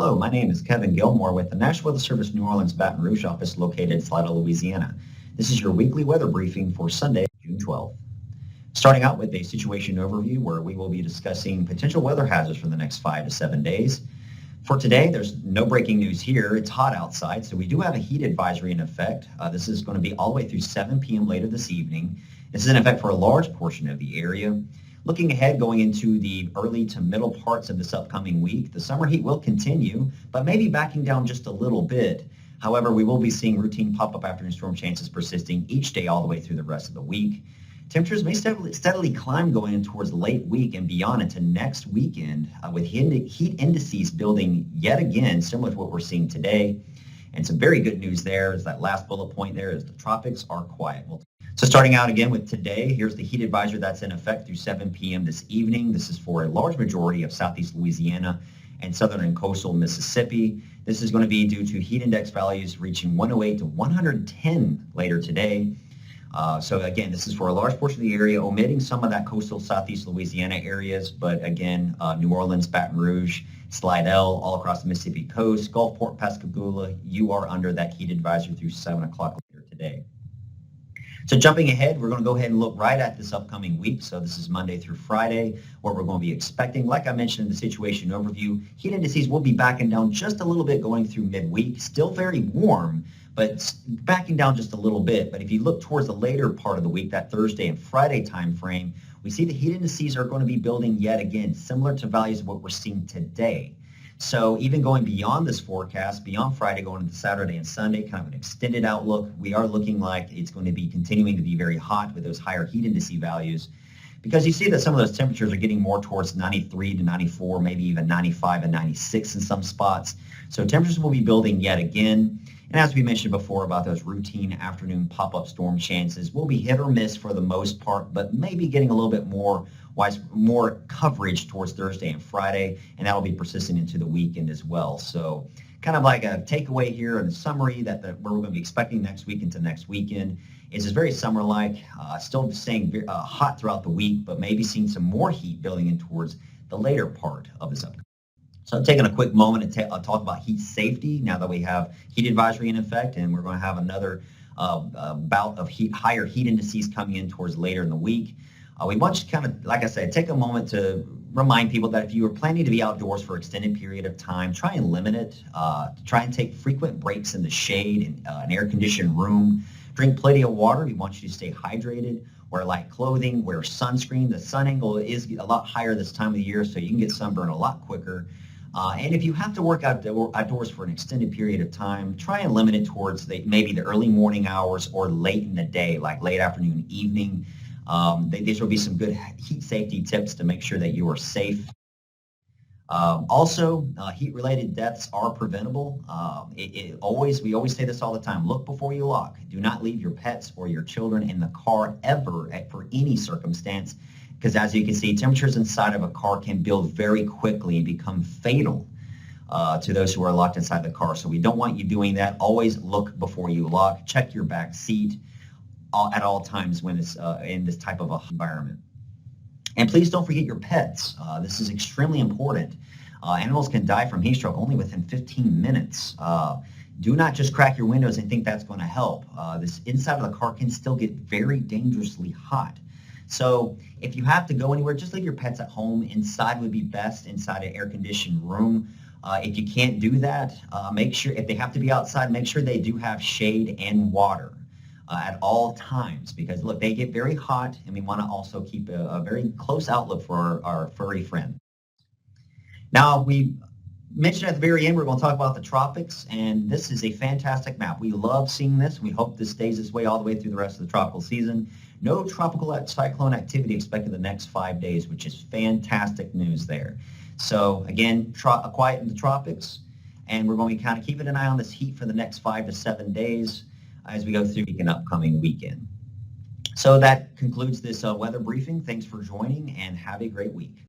Hello, my name is Kevin Gilmore with the National Weather Service New Orleans Baton Rouge office located in Slidell, Louisiana. This is your weekly weather briefing for Sunday, June 12th. Starting out with a situation overview where we will be discussing potential weather hazards for the next 5 to 7 days. For today, there's no breaking news here. It's hot outside, so we do have a heat advisory in effect. This is going to be all the way through 7 p.m. later this evening. This is in effect for a large portion of the area. Looking ahead, going into the early to middle parts of this upcoming week, the summer heat will continue, but maybe backing down just a little bit. However, we will be seeing routine pop-up afternoon storm chances persisting each day all the way through the rest of the week. Temperatures may steadily climb going in towards late week and beyond into next weekend, with heat indices building yet again, similar to what we're seeing today. And some very good news there is that last bullet point there is the tropics are quiet. So starting out again with today, here's the heat advisory that's in effect through 7 p.m. this evening. This is for a large majority of southeast Louisiana and southern and coastal Mississippi. This is going to be due to heat index values reaching 108 to 110 later today. So again, this is for a large portion of the area, omitting some of that coastal southeast Louisiana areas, but again, New Orleans, Baton Rouge, Slidell, all across the Mississippi coast, Gulfport, Pascagoula, you are under that heat advisory through 7 o'clock later today. So jumping ahead, we're going to go ahead and look right at this upcoming week. So this is Monday through Friday, what we're going to be expecting. Like I mentioned in the situation overview, heat indices will be backing down just a little bit going through midweek. Still very warm, but backing down just a little bit. But if you look towards the later part of the week, that Thursday and Friday time frame, we see the heat indices are going to be building yet again, similar to values of what we're seeing today. So even going beyond this forecast, beyond Friday, going into Saturday and Sunday, kind of an extended outlook, we are looking like it's going to be continuing to be very hot with those higher heat index values, because you see that some of those temperatures are getting more towards 93 to 94, maybe even 95 and 96 in some spots. So temperatures will be building yet again. And as we mentioned before about those routine afternoon pop-up storm chances, will be hit or miss for the most part, but maybe getting a little bit more coverage towards Thursday and Friday, and that will be persistent into the weekend as well. So kind of like a takeaway here and a summary that what we're going to be expecting next week into next weekend is very summer-like, still staying hot throughout the week, but maybe seeing some more heat building in towards the later part of this upcoming. So I'm taking a quick moment to talk about heat safety now that we have heat advisory in effect, and we're going to have another bout of higher heat indices coming in towards later in the week. We want to kind of, like I said, take a moment to remind people that if you are planning to be outdoors for an extended period of time, try and limit it. Try and take frequent breaks in the shade in an air-conditioned room. Drink plenty of water. We want you to stay hydrated. Wear light clothing. Wear sunscreen. The sun angle is a lot higher this time of the year, so you can get sunburned a lot quicker. And if you have to work outdoors for an extended period of time, try and limit it towards maybe the early morning hours or late in the day, like late afternoon, evening. These will be some good heat safety tips to make sure that you are safe. Also, heat-related deaths are preventable. We always say this all the time, look before you lock. Do not leave your pets or your children in the car ever for any circumstance, because as you can see, temperatures inside of a car can build very quickly and become fatal to those who are locked inside the car. So we don't want you doing that. Always look before you lock. Check your back seat at all times when it's in this type of environment. And please don't forget your pets. This is extremely important. Animals can die from heat stroke only within 15 minutes. Do not just crack your windows and think that's going to help. This inside of the car can still get very dangerously hot. So if you have to go anywhere, just leave your pets at home. Inside would be best, inside an air-conditioned room. If you can't do that, make sure, if they have to be outside, make sure they do have shade and water at all times, because look, they get very hot, and we want to also keep a very close outlook for our furry friend. Now, we mentioned at the very end, we're going to talk about the tropics, and this is a fantastic map. We love seeing this. We hope this stays this way all the way through the rest of the tropical season. No tropical cyclone activity expected the next 5 days, which is fantastic news there. So again, quiet in the tropics, and we're going to be kind of keeping an eye on this heat for the next 5 to 7 days as we go through an upcoming weekend. So that concludes this weather briefing. Thanks for joining, and have a great week.